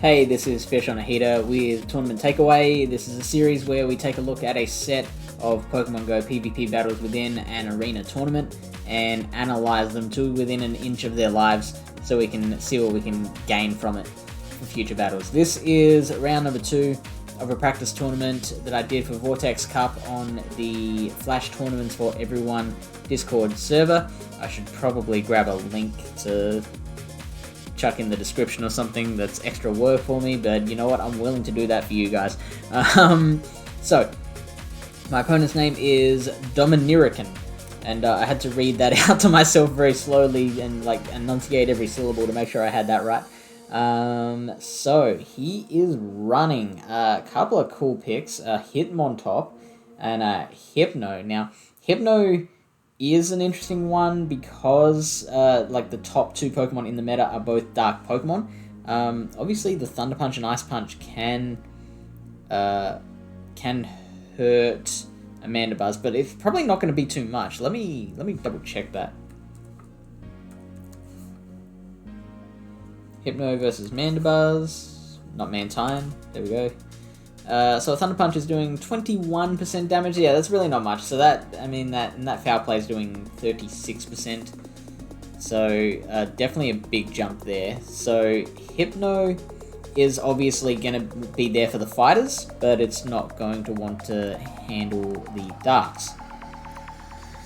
Hey, this is Fish on a Heater with Tournament Takeaway. This is a series where we take a look at a set of Pokemon Go PvP battles within an arena tournament and analyze them to within an inch of their lives so we can see what we can gain from it for future battles. This is round number 2 of a practice tournament that I did for Vortex Cup on the Flash Tournaments for Everyone Discord server. I should probably grab a link to chuck in the description or something that's extra work for me, but you know what, I'm willing to do that for you guys. So, my opponent's name is Dominirican, and I had to read that out to myself very slowly and like enunciate every syllable to make sure I had that right. So, he is running a couple of cool picks, a Hitmontop and a Hypno. Now, Hypno is an interesting one because like the top 2 Pokemon in the meta are both dark Pokemon. Obviously the Thunder Punch and Ice Punch can hurt Amanda Buzz, but it's probably not going to be too much. Let me double check that. Hypno versus Mandibuzz, not Mantine. There we go. So Thunder Punch is doing 21% damage. Yeah, that's really not much. So that Foul Play is doing 36%. So definitely a big jump there. So Hypno is obviously going to be there for the fighters, but it's not going to want to handle the darks.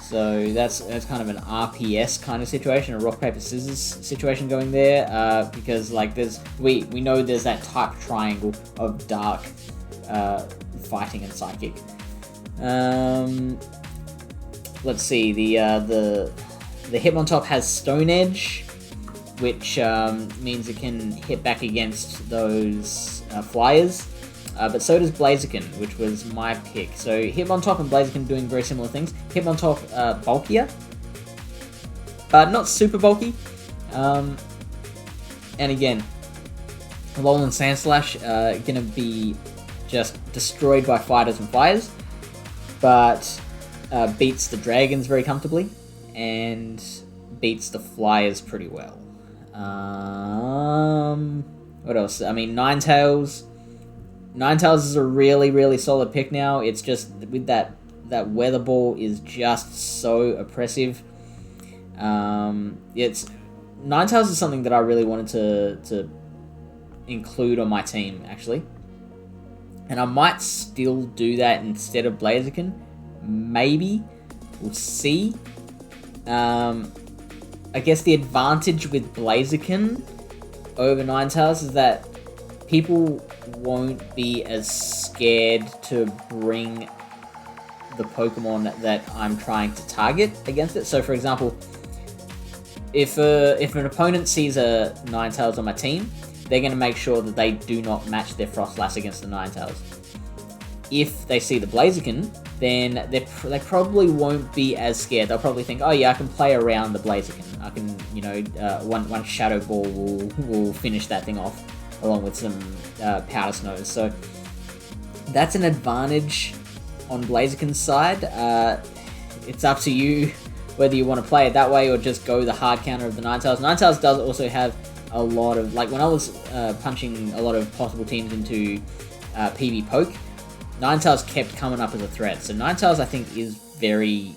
So that's kind of an RPS kind of situation, a rock paper scissors situation going there, because like we know there's that type triangle of dark, fighting and psychic. Let's see, the Hitmontop has Stone Edge, which means it can hit back against those flyers. But so does Blaziken, which was my pick. So Hitmontop and Blaziken doing very similar things. Hitmontop bulkier, but not super bulky. And again, Alolan Sandslash gonna be just destroyed by fighters and fires, but beats the dragons very comfortably and beats the flyers pretty well. What else? I mean, Ninetales is a really, really solid pick now. It's just with that Weather Ball is just so oppressive. Ninetales is something that I really wanted to include on my team, actually. And I might still do that instead of Blaziken. Maybe. We'll see. I guess the advantage with Blaziken over Ninetales is that people won't be as scared to bring the Pokemon that I'm trying to target against it. So, for example, if an opponent sees a Ninetales on my team, they're going to make sure that they do not match their Frostlass against the Ninetales. If they see the Blaziken, then they probably won't be as scared. They'll probably think, oh yeah, I can play around the Blaziken. I can, one Shadow Ball will finish that thing off, along with some Powder Snows. So that's an advantage on Blaziken's side. It's up to you whether you want to play it that way or just go the hard counter of the Ninetales. Ninetales does also have a lot of, like when I was punching a lot of possible teams into PV Poke, Ninetales kept coming up as a threat. So Ninetales I think is very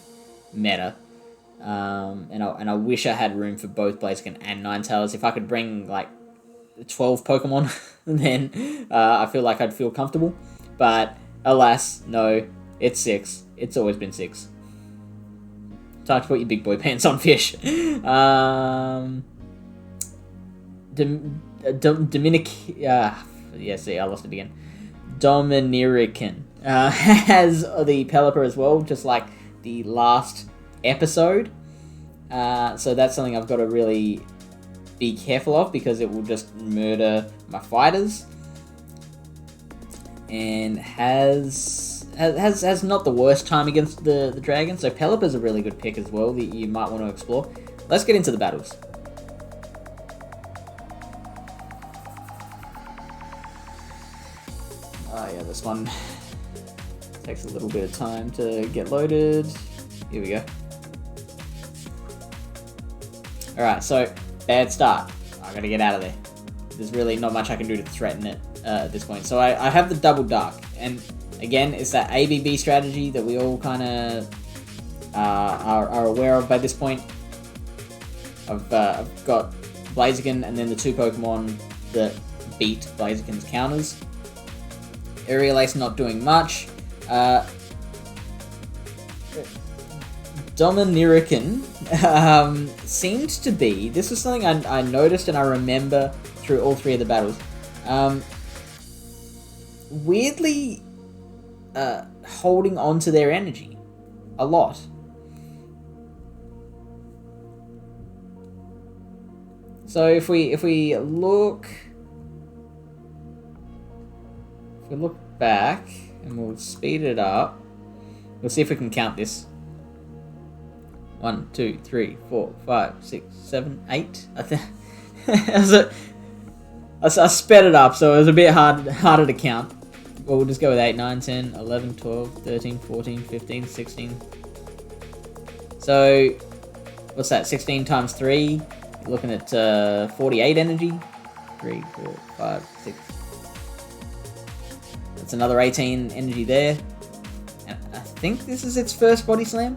meta. And I wish I had room for both Blaziken and Ninetales. If I could bring like 12 Pokemon, then I feel like I'd feel comfortable. But alas, no, it's 6. It's always been 6. Time to put your big boy pants on, Fish. See, I lost it again. Dominirican has the Pelipper as well, just like the last episode. So that's something I've got to really be careful of because it will just murder my fighters. And has not the worst time against the dragon. So Pelipper's a really good pick as well that you might want to explore. Let's get into the battles. Oh yeah, this one takes a little bit of time to get loaded. Here we go. Alright, so bad start. I gotta get out of there. there's really not much I can do to threaten it at this point. So I have the double dark, and again, it's that ABB strategy that we all kind of are aware of by this point. I've got Blaziken and then the 2 Pokemon that beat Blaziken's counters. Aerial Ace not doing much. Dominirican seemed to be... This was something I noticed and I remember through all 3 of the battles. Weirdly holding on to their energy a lot. So if we look back and we'll speed it up, we'll see if we can count this. 1, 2, 3, 4, 5, 6, 7, 8. I think I sped it up, so it was a bit harder to count. Well, we'll just go with 8, 9, 10, 11, 12, 13, 14, 15, 16. So what's that? 16 times 3. You're looking at 48 energy. 3, 4, 5, 6. That's another 18 energy there. And I think this is its first body slam.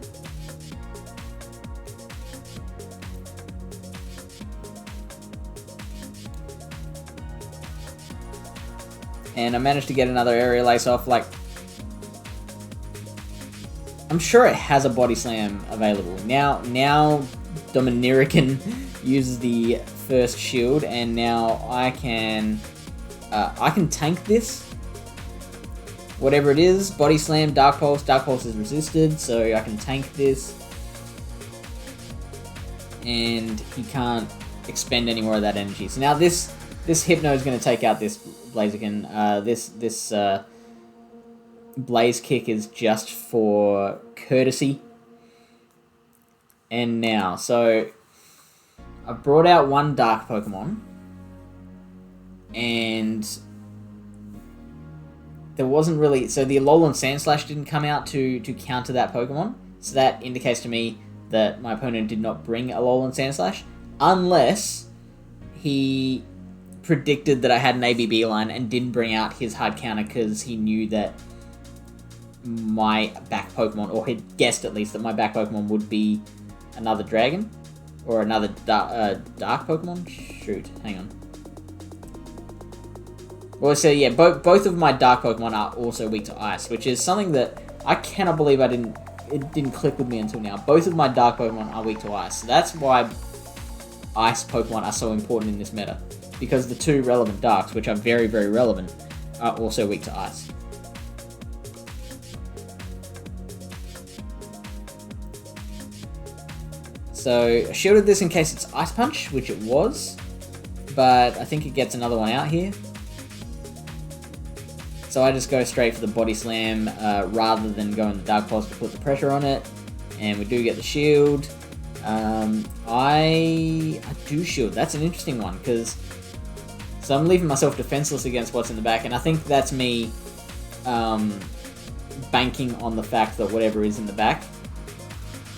And I managed to get another Aerial Ace off. Like, I'm sure it has a body slam available. Now Dominirican uses the first shield, and now I can tank this. Whatever it is, body slam, Dark Pulse. Dark Pulse is resisted, so I can tank this. And he can't expend any more of that energy. So now this Hypno is going to take out this Blaziken. This Blaze Kick is just for courtesy. And now, so I brought out one Dark Pokemon, and there wasn't really... So the Alolan Sandslash didn't come out to counter that Pokemon, so that indicates to me that my opponent did not bring Alolan Sandslash, unless he predicted that I had an ABB line and didn't bring out his hard counter because he knew that my back Pokemon, or he guessed at least that my back Pokemon would be another Dragon, or another Dark Pokemon? Shoot, hang on. Well, so yeah, both of my Dark Pokemon are also weak to Ice, which is something that I cannot believe it didn't click with me until now. Both of my Dark Pokemon are weak to Ice, so that's why Ice Pokemon are so important in this meta, because the 2 relevant Darks, which are very, very relevant, are also weak to Ice. So I shielded this in case it's Ice Punch, which it was, but I think it gets another one out here. So I just go straight for the Body Slam rather than going the Dark Pulse to put the pressure on it, and we do get the shield. I do shield. That's an interesting one, because so I'm leaving myself defenseless against what's in the back, and I think that's me banking on the fact that whatever is in the back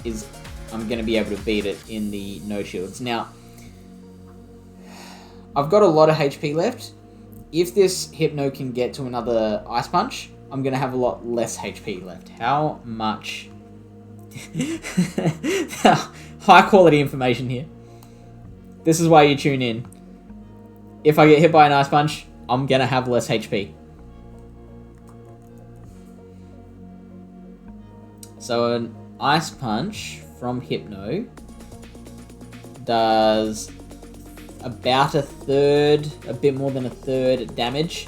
is... I'm going to be able to beat it in the no shields. Now, I've got a lot of HP left. If this Hypno can get to another Ice Punch, I'm going to have a lot less HP left. How much? High quality information here. This is why you tune in. If I get hit by an Ice Punch, I'm going to have less HP. So an Ice Punch from Hypno does about a bit more than a third damage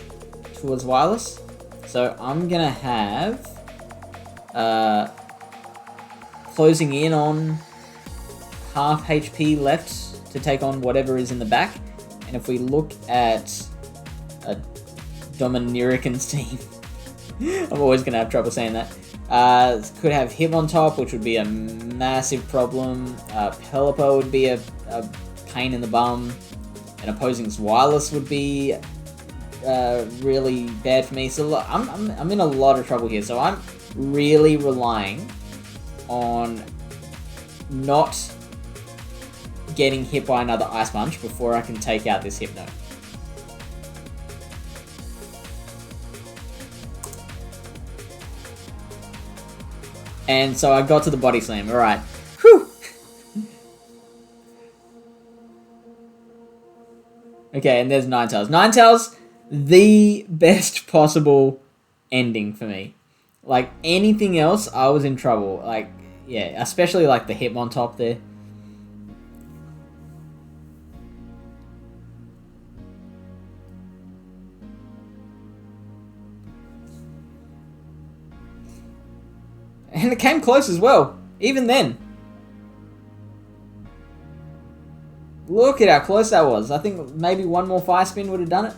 towards Wireless. So I'm gonna have closing in on half HP left to take on whatever is in the back. And if we look at a Dominirican's team, I'm always gonna have trouble saying that. Could have him on top, which would be a massive problem. Pelipper would be a pain in the bum. And opposing's Wireless would be really bad for me. So I'm in a lot of trouble here. So I'm really relying on not getting hit by another Ice Punch before I can take out this Hypno. And so I got to the body slam. Alright. Whew! Okay, and there's Ninetales. Ninetales, the best possible ending for me. Like, anything else, I was in trouble. Like, yeah, especially like the Hitmontop there. And it came close as well, even then. Look at how close that was. I think maybe one more fire spin would have done it.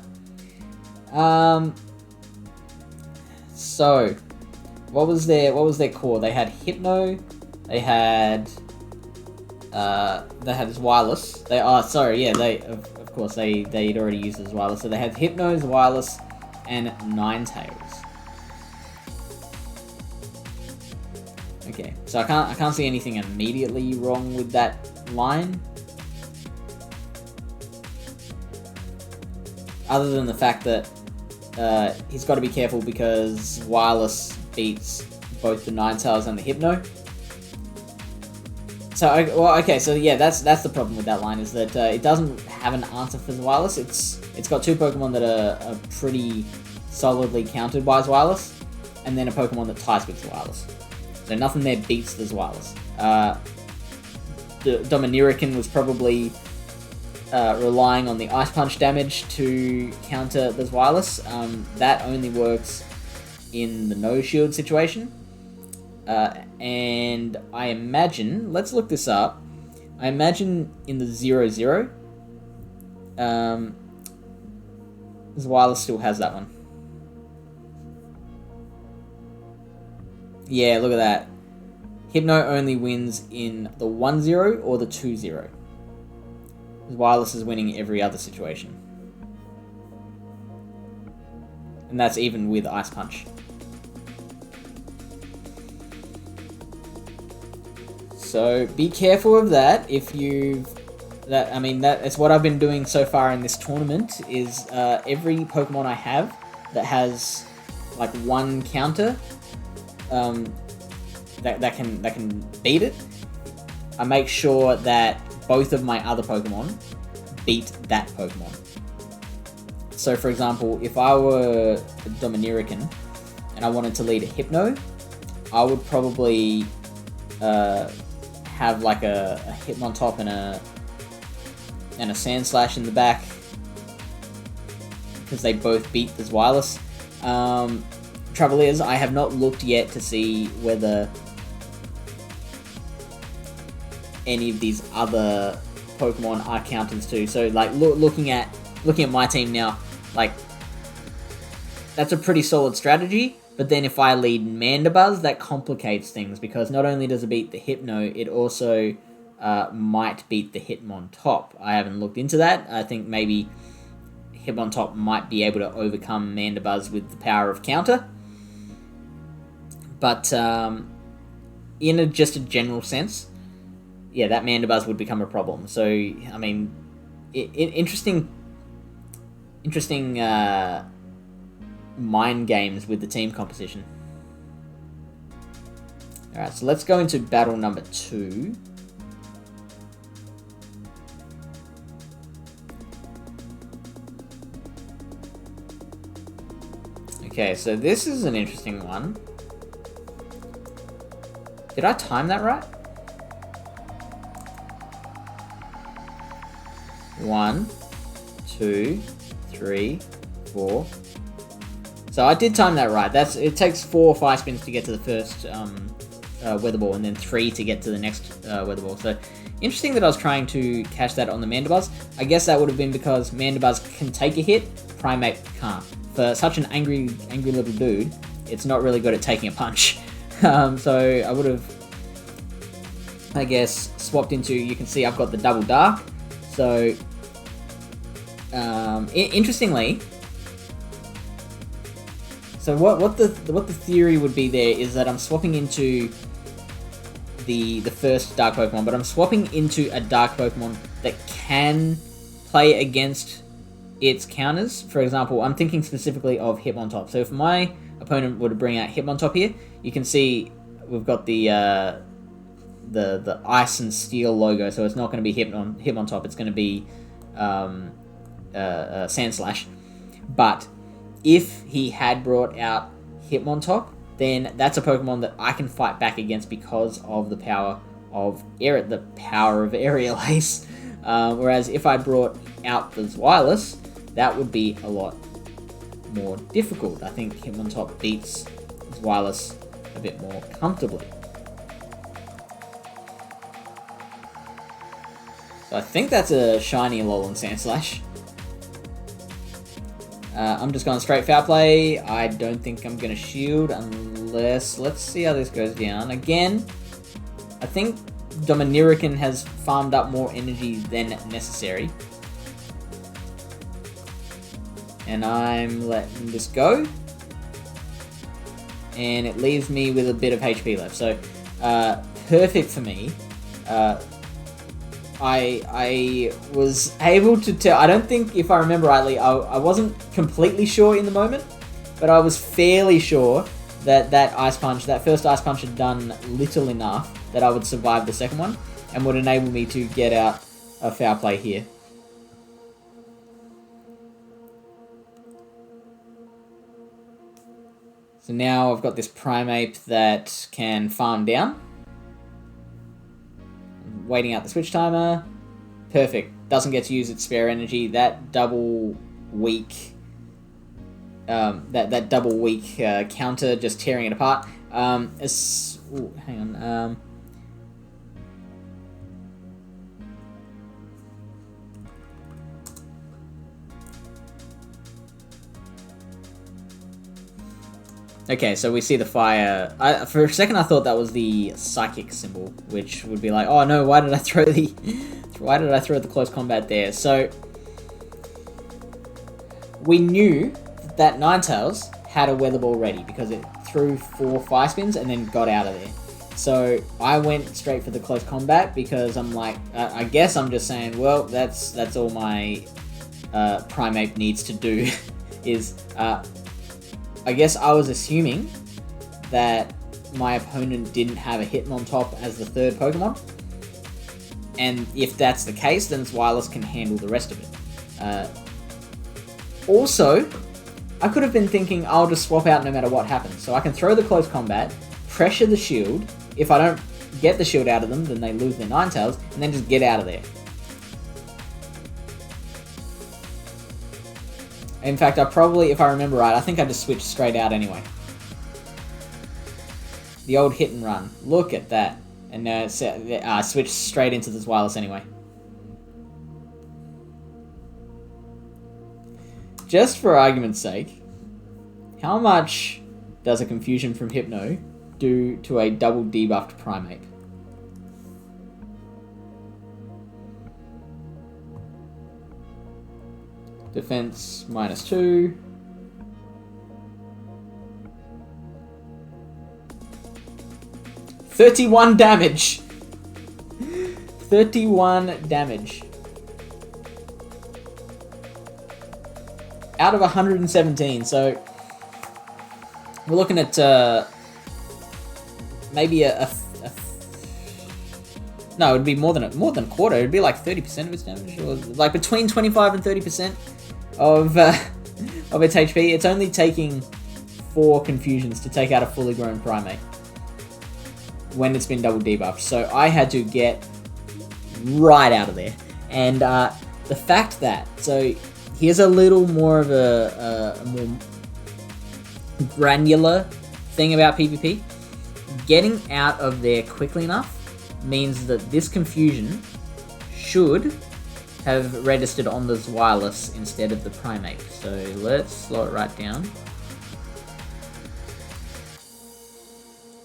So, what was their core? They had Hypno, they had this wireless. They of course they'd already used it as wireless. So they had Hypno's wireless and Ninetales. Okay, so I can't see anything immediately wrong with that line, other than the fact that he's got to be careful because wireless beats both the Ninetales and the Hypno. So so yeah, that's the problem with that line, is that it doesn't have an answer for the wireless. It's got two Pokemon that are pretty solidly countered by wireless, and then a Pokemon that tie speaks wireless. So nothing there beats this wireless. The Dominirican was probably relying on the Ice Punch damage to counter this wireless. That only works in the no shield situation. And I imagine, let's look this up. I imagine in the 0-0, this wireless still has that one. Yeah, look at that. Hypno only wins in the 1-0 or the 2-0. Wireless is winning every other situation. And that's even with Ice Punch. So be careful of that. If you've... that's what I've been doing so far in this tournament, is every Pokemon I have that has like one counter that can beat it, I make sure that both of my other Pokemon beat that Pokemon. So for example, if I were a Dominirican and I wanted to lead a Hypno, I would probably have like a Hitmontop and a Sandslash in the back, because they both beat this wireless. Trouble is, I have not looked yet to see whether any of these other Pokemon are counters too. So like looking at my team now, like that's a pretty solid strategy. But then if I lead Mandibuzz, that complicates things, because not only does it beat the Hypno, it also might beat the Hitmontop. I haven't looked into that. I think maybe Hitmontop might be able to overcome Mandibuzz with the power of counter. But in just a general sense, yeah, that Mandibuzz would become a problem. So, I mean, interesting mind games with the team composition. Alright, so let's go into battle number 2. Okay, so this is an interesting one. Did I time that right? 1, 2, 3, 4. So I did time that right. It takes 4 or 5 spins to get to the first Weather Ball, and then 3 to get to the next Weather Ball. So interesting that I was trying to catch that on the Mandibuzz. I guess that would have been because Mandibuzz can take a hit, Primate can't. For such an angry little dude, it's not really good at taking a punch. So I would have, I guess, swapped into, you can see I've got the Double Dark. So, interestingly, so what the theory would be there is that I'm swapping into the first Dark Pokemon, but I'm swapping into a Dark Pokemon that can play against its counters. For example, I'm thinking specifically of Hitmontop. So if my opponent were to bring out Hitmontop here, you can see we've got the ice and steel logo, so it's not going to be Hitmontop. It's going to be Sandslash. But if he had brought out Hitmontop, then that's a Pokemon that I can fight back against because of the power of Aerial Ace. Whereas if I brought out the Zweilous, that would be a lot more difficult. I think Hitmontop beats Zweilous a bit more comfortably. So I think that's a shiny Alolan Sandslash. I'm just going straight Foul Play. I don't think I'm going to shield unless... Let's see how this goes down. Again, I think Dominirican has farmed up more energy than necessary. And I'm letting this go. And it leaves me with a bit of HP left. So, perfect for me. I was able to tell... I don't think, if I remember rightly, I wasn't completely sure in the moment, but I was fairly sure that that first Ice Punch had done little enough that I would survive the second one and would enable me to get out a Foul Play here. So now I've got this Primeape that can farm down. Waiting out the switch timer. Perfect. Doesn't get to use its spare energy. That double weak counter just tearing it apart. Hang on. Okay, so we see the fire. For a second, I thought that was the psychic symbol, which would be like, oh no, why did I throw the close combat there? So we knew that Ninetales had a Weather Ball ready because it threw 4 Fire Spins and then got out of there. So I went straight for the close combat because I'm like, I guess I'm just saying, well, that's all my Primeape needs to do is. I guess I was assuming that my opponent didn't have a Hitmontop as the third Pokemon. And if that's the case, then Zweilous can handle the rest of it. Also, I could have been thinking I'll just swap out no matter what happens. So I can throw the close combat, pressure the shield. If I don't get the shield out of them, then they lose their Ninetales, and then just get out of there. In fact, I probably, if I remember right, I think I just switched straight out anyway. The old hit and run. Look at that. And I switched straight into the Zweilous anyway. Just for argument's sake, how much does a Confusion from Hypno do to a double debuffed Primeape? Defense -2. $31 damage. 31 damage. Out of 117, so we're looking at maybe no, it'd be more than a quarter. It'd be like 30% of its damage, or like between 25 and 30% of its HP. It's only taking 4 Confusions to take out a fully grown Primeape when it's been double debuffed. So I had to get right out of there. And the fact that, so here's a little more of a more granular thing about PvP. Getting out of there quickly enough means that this Confusion should have registered on the Zweilous instead of the Primeape. So let's slow it right down.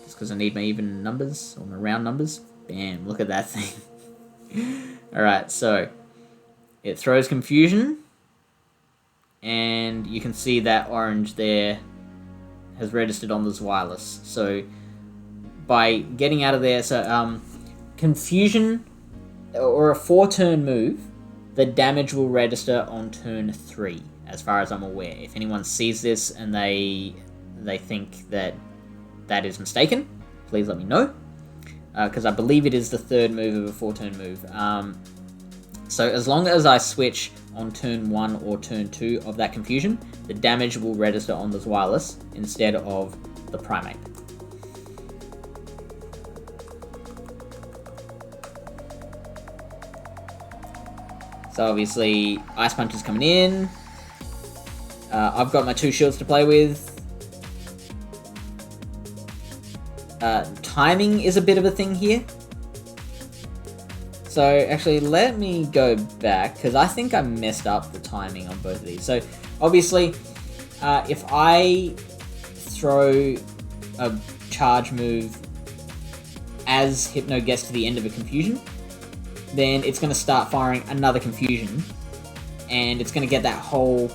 Just because I need my even numbers, or my round numbers. Bam, look at that thing. Alright, so it throws Confusion, and you can see that orange there has registered on the Zweilous. So by getting out of there, so Confusion, or a 4-turn move, the damage will register on turn 3, as far as I'm aware. If anyone sees this and they think that that is mistaken, please let me know. Because I believe it is the third move of a 4-turn move. So as long as I switch on turn 1 or turn 2 of that confusion, the damage will register on this wireless instead of the primate. So obviously, Ice Punch is coming in. I've got my 2 shields to play with. Timing is a bit of a thing here. So actually, let me go back, because I think I messed up the timing on both of these. So obviously, if I throw a charge move as Hypno gets to the end of a confusion, then it's going to start firing another confusion, and it's going to get that whole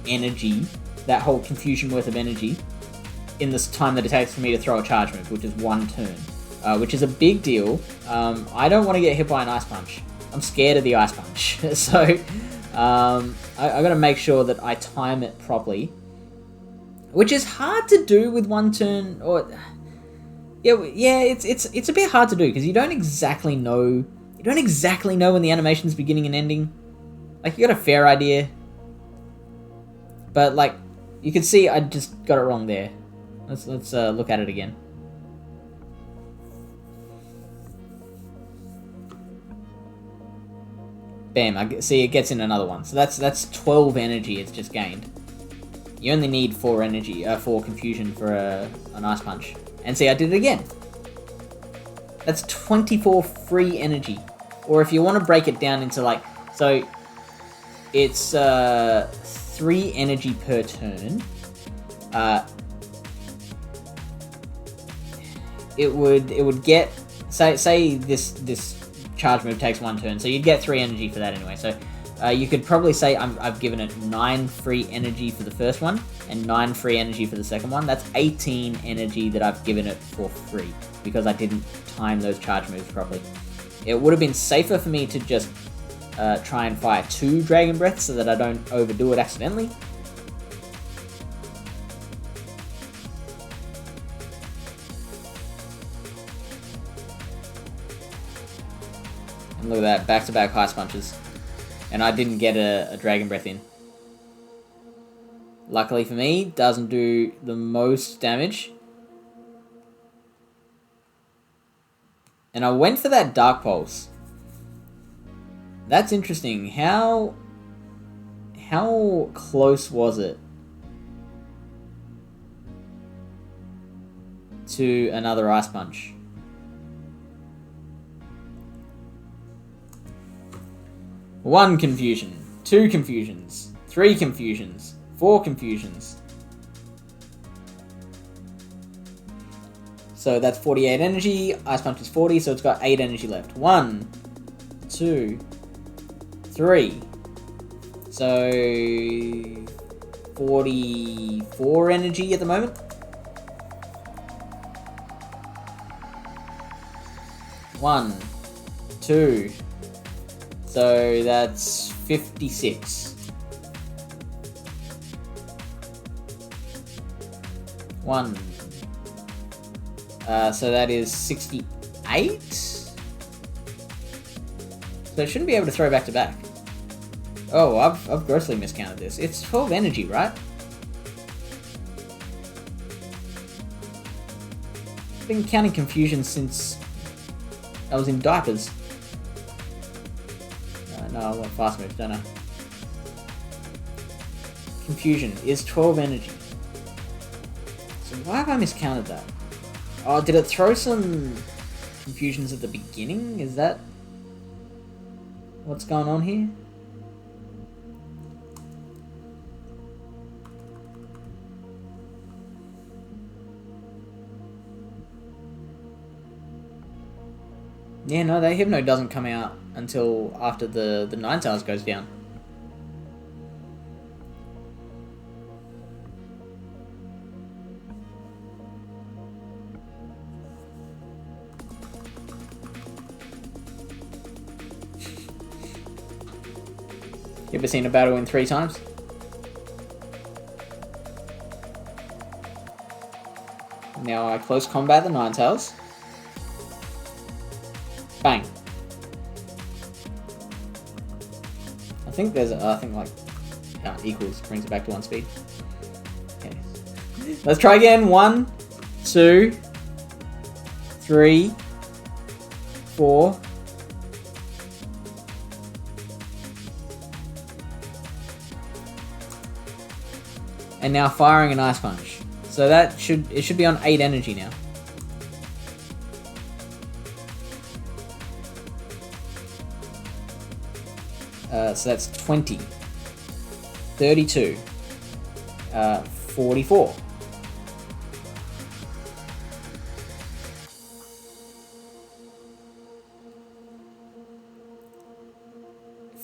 energy, that whole confusion worth of energy, in this time that it takes for me to throw a charge move, which is 1 turn. Which is a big deal. I don't want to get hit by an Ice Punch. I'm scared of the Ice Punch. So, I gotta make sure that I time it properly. Which is hard to do with 1 turn, or... Yeah, it's a bit hard to do, because you don't exactly know... You don't exactly know when the animation's beginning and ending. Like, you got a fair idea. But, like, you can see I just got it wrong there. Let's look at it again. Bam, I see it gets in another one. So that's 12 energy it's just gained. You only need 4 energy, 4 confusion for an Ice Punch. And see, I did it again. That's 24 free energy. Or if you want to break it down into like, so it's 3 energy per turn. It would get, say this charge move takes 1 turn, so you'd get 3 energy for that anyway. So you could probably say I've given it 9 free energy for the first one and 9 free energy for the second one. That's 18 energy that I've given it for free because I didn't time those charge moves properly. It would have been safer for me to just try and fire 2 Dragon Breaths so that I don't overdo it accidentally. And look at that, back-to-back Ice Punches. And I didn't get a Dragon Breath in. Luckily for me, doesn't do the most damage. And I went for that Dark Pulse. That's interesting. How close was it to another Ice Punch? One confusion, 2 confusions, 3 confusions, 4 confusions. So that's 48 energy, Ice Punch is 40, so it's got 8 energy left. 1, 2, 3. So 44 energy at the moment. 1, 2. So that's 56. 1. So that is 68. So it shouldn't be able to throw back to back. Oh, I've grossly miscounted this. It's 12 energy, right? I've been counting confusion since I was in diapers. No, I want fast moves, don't I? Confusion is 12 energy. So why have I miscounted that? Oh, did it throw some confusions at the beginning? Is that what's going on here? Yeah, no, that Hypno doesn't come out until after the Ninetales goes down. You ever seen a battle in 3 times? Now I close combat the Ninetales. Bang. I think there's like equals brings it back to 1 speed. Okay. Let's try again. 1, 2, 3, 4. And now firing an Ice Punch. So it should be on 8 energy now. So that's 20, 32, 44.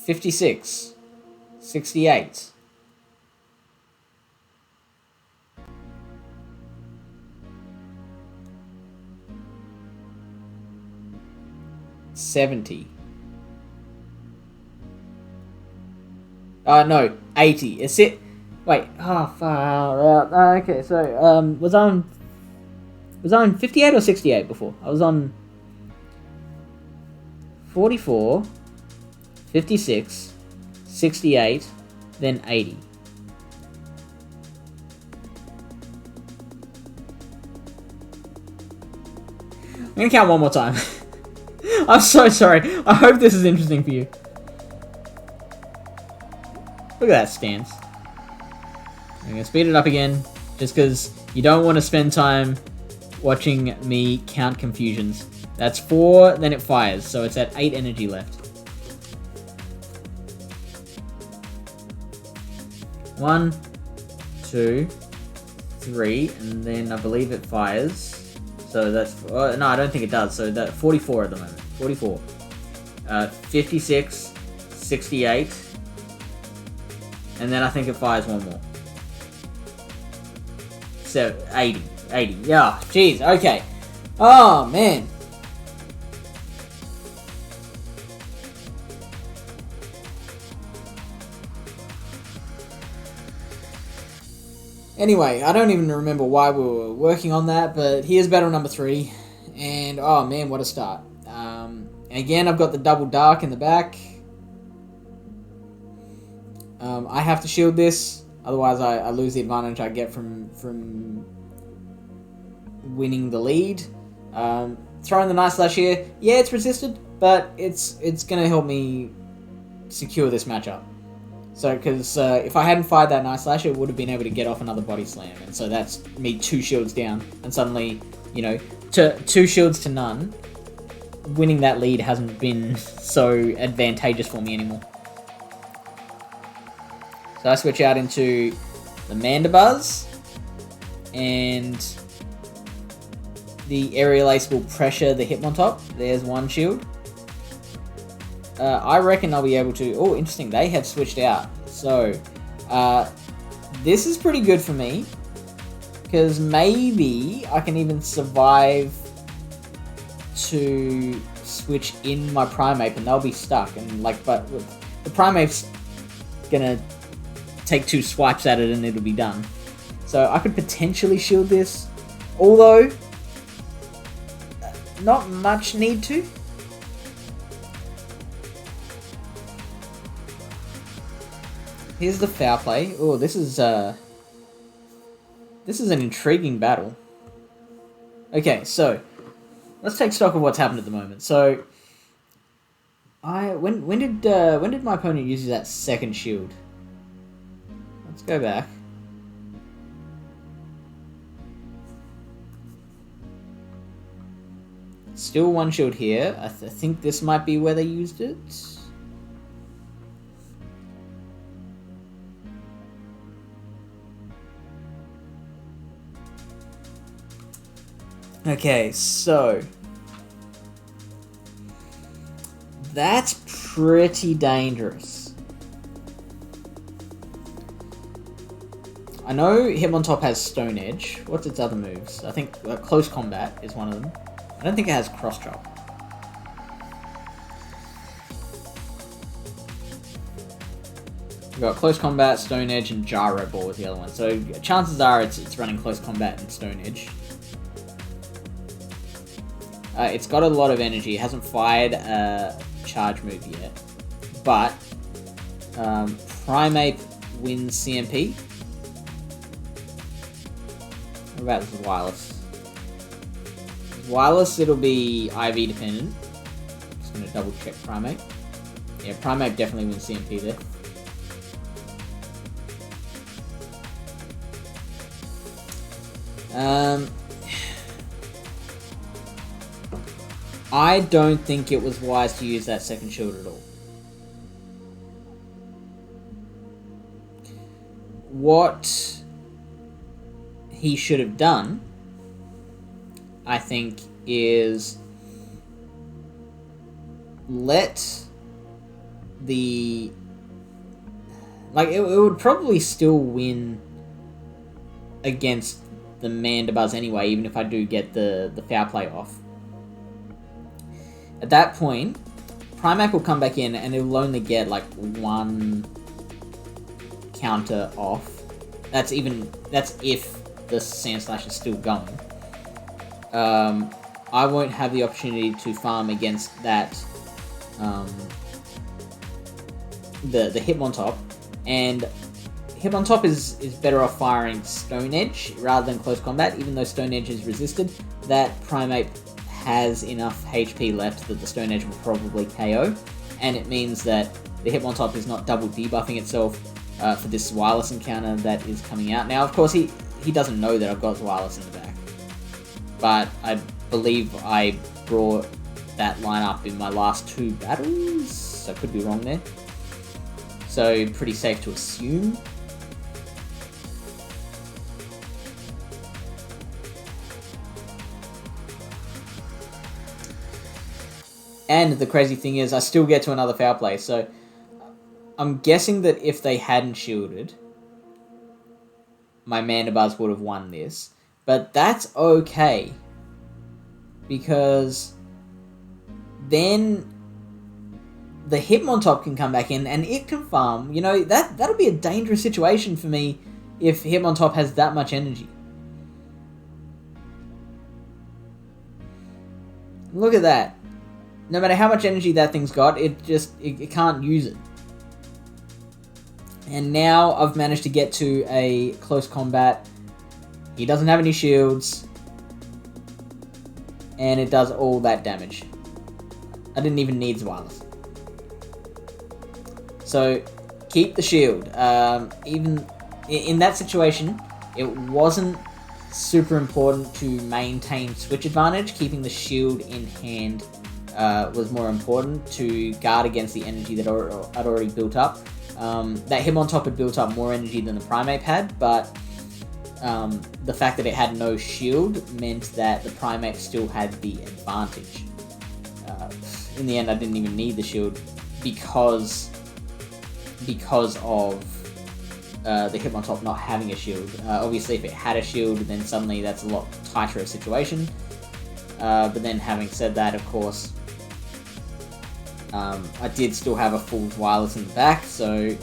56, 68. 70. No, 80. It's it. Wait. Oh, far out. Okay, so was I on 58 or 68 before? I was on 44, 56, 68, then 80. I'm gonna count one more time. I'm so sorry. I hope this is interesting for you. Look at that stance. I'm gonna speed it up again, just because you don't want to spend time watching me count confusions. That's 4, then it fires, so it's at 8 energy left. 1, 2, 3, and then I believe it fires. So that's no, I don't think it does. So that 44 at the moment. 44, 56, 68. And then I think it fires one more. So, 80. 80. Yeah, jeez, okay. Oh, man. Anyway, I don't even remember why we were working on that, but here's battle number 3. And, oh man, what a start. Again, I've got the double dark in the back. I have to shield this, otherwise I lose the advantage I get from winning the lead. Throwing the Night Slash here, yeah, it's resisted, but it's going to help me secure this matchup. So, because if I hadn't fired that Night Slash, it would have been able to get off another Body Slam, and so that's me 2 shields down, and suddenly, you know, 2 shields to none, winning that lead hasn't been so advantageous for me anymore. So I switch out into the Mandibuzz, and the Aerial Ace will pressure the Hitmontop. There's 1 shield. I reckon I'll be able to... Oh, interesting. They have switched out. So, this is pretty good for me, because maybe I can even survive to switch in my Primeape, and they'll be stuck. And like, but the Primeape's gonna take 2 swipes at it, and it'll be done. So I could potentially shield this, although not much need to. Here's the foul play. Oh, this is an intriguing battle. Okay, so let's take stock of what's happened at the moment. So, when did my opponent use that second shield? Let's go back. Still 1 shield here. I think this might be where they used it. Okay, so that's pretty dangerous. I know Hitmontop has Stone Edge. What's its other moves? I think Close Combat is one of them. I don't think it has Cross Chop. We've got Close Combat, Stone Edge, and Gyro Ball with the other one. So chances are it's running Close Combat and Stone Edge. It's got a lot of energy. It hasn't fired a charge move yet. But Primeape wins CMP. What about this wireless? Wireless, it'll be IV dependent. Just going to double check Primeape. Yeah, Primeape definitely wins CMP there. I don't think it was wise to use that second shield at all. What he should have done, I think, is let the... Like, it would probably still win against the Mandibuzz anyway, even if I do get the foul play off. At that point, Primeape will come back in and it will only get like one counter off. That's if the Sand Slash is still going. I won't have the opportunity to farm against that the Hitmontop, and Hitmontop is better off firing Stone Edge rather than Close Combat, even though Stone Edge is resisted. That Primeape has enough HP left that the Stone Edge will probably KO, and it means that the Hitmontop is not double debuffing itself for this wireless encounter that is coming out. Now, of course, he doesn't know that I've got wireless in the back, but I believe I brought that lineup in my last 2 battles. I could be wrong there. So, pretty safe to assume. And the crazy thing is, I still get to another foul play, so I'm guessing that if they hadn't shielded, my Mandibuzz would have won this. But that's okay, because then the Hitmontop can come back in and it can farm. You know, that'll be a dangerous situation for me if Hitmontop has that much energy. Look at that. No matter how much energy that thing's got, it can't use it. And now I've managed to get to a close combat. He doesn't have any shields. And it does all that damage. I didn't even need wireless. So, keep the shield. Even in that situation, it wasn't super important to maintain switch advantage. Keeping the shield in hand was more important to guard against the energy that I'd already built up. That Hitmontop had built up more energy than the Primeape had, but the fact that it had no shield meant that the Primeape still had the advantage. In the end, I didn't even need the shield because of the Hitmontop not having a shield. Obviously, if it had a shield, then suddenly that's a lot tighter a situation. But then, having said that, of course, I did still have a full wireless in the back, so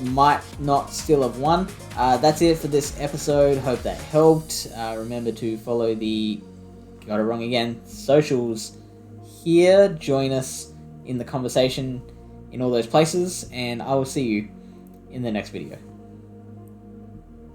might not still have won. That's it for this episode. Hope that helped. Remember to follow the got it wrong again socials here. Join us in the conversation in all those places, and I will see you in the next video.